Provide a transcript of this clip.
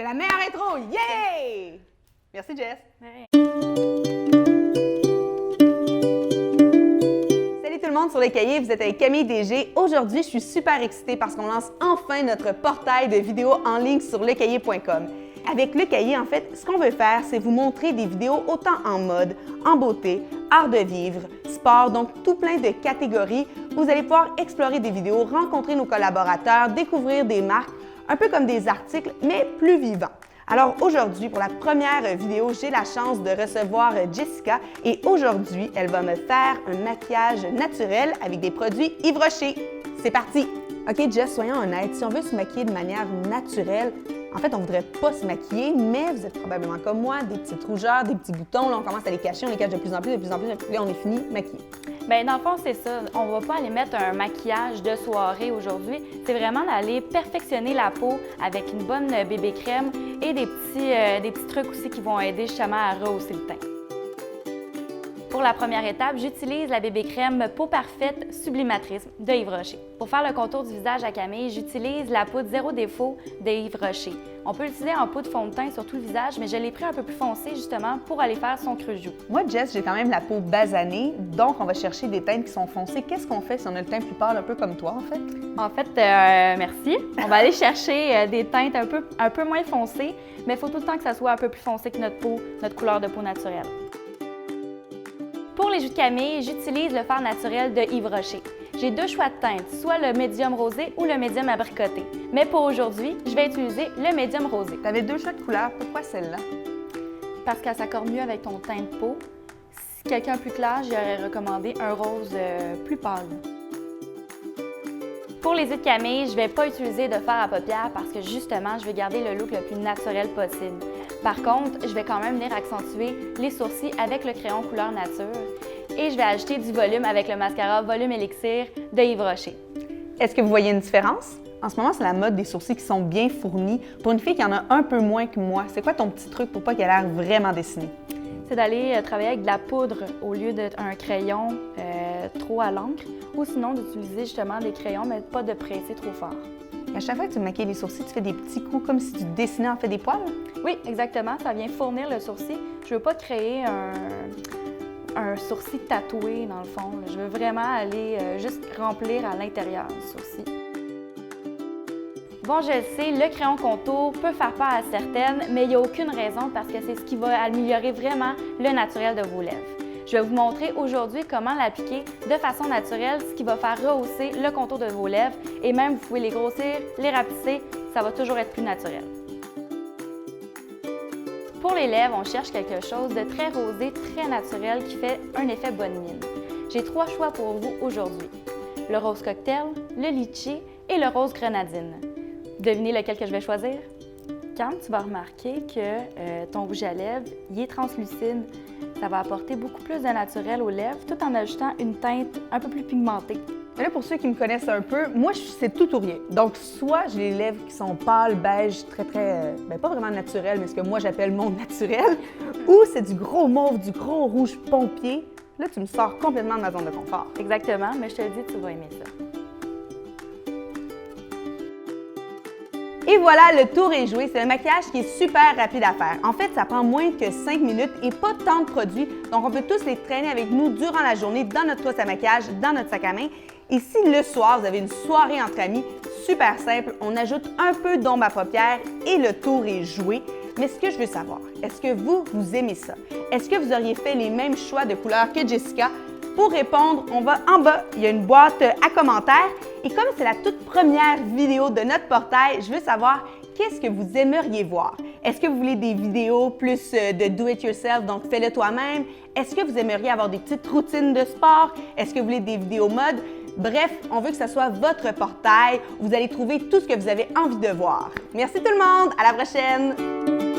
C'est la meilleure intro! Yeah! Merci, Jess. Ouais. Salut tout le monde sur Le Cahier, vous êtes avec Camille DG. Aujourd'hui, je suis super excitée parce qu'on lance enfin notre portail de vidéos en ligne sur lecahier.com. Avec Le Cahier, en fait, ce qu'on veut faire, c'est vous montrer des vidéos autant en mode, en beauté, art de vivre, sport, donc tout plein de catégories. Vous allez pouvoir explorer des vidéos, rencontrer nos collaborateurs, découvrir des marques, un peu comme des articles, mais plus vivants. Alors aujourd'hui, pour la première vidéo, j'ai la chance de recevoir Jessica et aujourd'hui, elle va me faire un maquillage naturel avec des produits Yves Rocher. C'est parti! OK, Jess, soyons honnêtes, si on veut se maquiller de manière naturelle, en fait, on ne voudrait pas se maquiller, mais vous êtes probablement comme moi, des petites rougeurs, des petits boutons, là, on commence à les cacher, on les cache de plus en plus, puis là, on est fini maquillé. Bien, dans le fond, c'est ça. On va pas aller mettre un maquillage de soirée aujourd'hui. C'est vraiment d'aller perfectionner la peau avec une bonne bébé crème et des petits trucs aussi qui vont aider justement à rehausser le teint. Pour la première étape, j'utilise la bébé crème Peau Parfaite Sublimatrice de Yves Rocher. Pour faire le contour du visage à Camille, j'utilise la poudre Zéro Défaut de Yves Rocher. On peut l'utiliser en poudre fond de teint sur tout le visage, mais je l'ai pris un peu plus foncé justement pour aller faire son creux joue. Moi, Jess, j'ai quand même la peau basanée, donc on va chercher des teintes qui sont foncées. Qu'est-ce qu'on fait si on a le teint plus pâle, un peu comme toi, en fait? En fait, merci. On va aller chercher des teintes un peu moins foncées, mais il faut tout le temps que ça soit un peu plus foncé que notre peau, notre couleur de peau naturelle. Pour les joues de Camille, j'utilise le fard naturel de Yves Rocher. J'ai deux choix de teintes, soit le médium rosé ou le médium abricoté. Mais pour aujourd'hui, je vais utiliser le médium rosé. Tu avais deux choix de couleurs, pourquoi celle-là? Parce qu'elle s'accorde mieux avec ton teint de peau. Si quelqu'un plus clair, j'aurais recommandé un rose plus pâle. Pour les yeux de Camille, je ne vais pas utiliser de fard à paupières parce que justement, je vais garder le look le plus naturel possible. Par contre, je vais quand même venir accentuer les sourcils avec le crayon couleur nature et je vais ajouter du volume avec le mascara Volume Elixir de Yves Rocher. Est-ce que vous voyez une différence? En ce moment, c'est la mode des sourcils qui sont bien fournis. Pour une fille qui en a un peu moins que moi, c'est quoi ton petit truc pour pas qu'elle ait l'air vraiment dessinée? C'est d'aller travailler avec de la poudre au lieu d'un crayon trop à l'encre ou sinon d'utiliser justement des crayons, mais pas de presser trop fort. Et à chaque fois que tu maquilles les sourcils, tu fais des petits coups comme si tu dessinais en fait des poils? Oui, exactement. Ça vient fournir le sourcil. Je veux pas créer un sourcil tatoué dans le fond. Je veux vraiment aller juste remplir à l'intérieur du sourcil. Bon, je le sais, le crayon contour peut faire peur à certaines, mais il n'y a aucune raison parce que c'est ce qui va améliorer vraiment le naturel de vos lèvres. Je vais vous montrer aujourd'hui comment l'appliquer de façon naturelle, ce qui va faire rehausser le contour de vos lèvres et même vous pouvez les grossir, les rapetisser, ça va toujours être plus naturel. Pour les lèvres, on cherche quelque chose de très rosé, très naturel qui fait un effet bonne mine. J'ai trois choix pour vous aujourd'hui. Le rose cocktail, le litchi et le rose grenadine. Devinez lequel que je vais choisir? Quand tu vas remarquer que ton rouge à lèvres, il est translucide, ça va apporter beaucoup plus de naturel aux lèvres tout en ajoutant une teinte un peu plus pigmentée. Mais là, pour ceux qui me connaissent un peu, moi, c'est tout ou rien. Donc, soit j'ai les lèvres qui sont pâles, beige, très, pas vraiment naturel, mais ce que moi j'appelle mon naturel, ou c'est du gros mauve, du gros rouge pompier. Là, tu me sors complètement de ma zone de confort. Exactement, mais je te le dis, tu vas aimer ça. Et voilà, le tour est joué. C'est un maquillage qui est super rapide à faire. En fait, ça prend moins que 5 minutes et pas tant de produits. Donc, on peut tous les traîner avec nous durant la journée dans notre trousse à maquillage, dans notre sac à main. Et si le soir, vous avez une soirée entre amis, super simple, on ajoute un peu d'ombre à paupières et le tour est joué. Mais ce que je veux savoir, est-ce que vous aimez ça? Est-ce que vous auriez fait les mêmes choix de couleurs que Jessica? Pour répondre, on va en bas, il y a une boîte à commentaires. Et comme c'est la toute première vidéo de notre portail, je veux savoir qu'est-ce que vous aimeriez voir. Est-ce que vous voulez des vidéos plus de do-it-yourself, donc fais-le toi-même? Est-ce que vous aimeriez avoir des petites routines de sport? Est-ce que vous voulez des vidéos mode? Bref, on veut que ce soit votre portail où vous allez trouver tout ce que vous avez envie de voir. Merci tout le monde, à la prochaine!